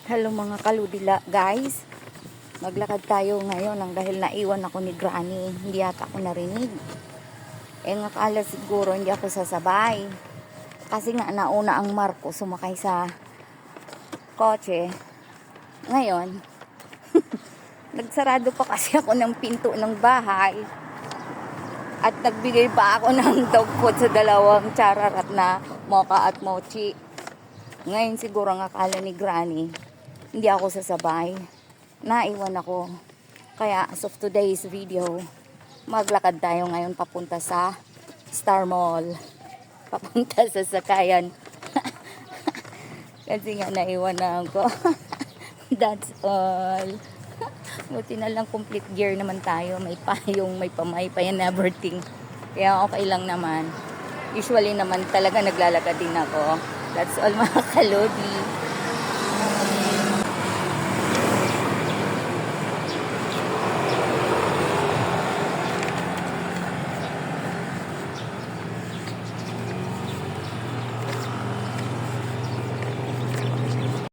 Hello mga kaludila guys. Maglakad tayo ngayon dahil naiwan ako ni Granny. Hindi yata ako narinig. Nga kala siguro hindi ako sasabay. Kasi nga nauna ang Marco sumakay sa kotse. Ngayon, nagsarado pa kasi ako ng pinto ng bahay. At nagbigay pa ako ng dog food sa dalawang chararat na mocha at mochi. Ngayon siguro ang akala ni Granny hindi ako sasabay. Naiwan ako. Kaya as of today's video, maglakad tayo ngayon papunta sa Star Mall. Papunta sa sakayan. Kasi nga naiwan na ako. That's all. Buti na lang complete gear naman tayo. May payong, may pamaypay and everything. Kaya okay lang naman. Usually naman talaga naglalakad din ako. That's all mga kalodi.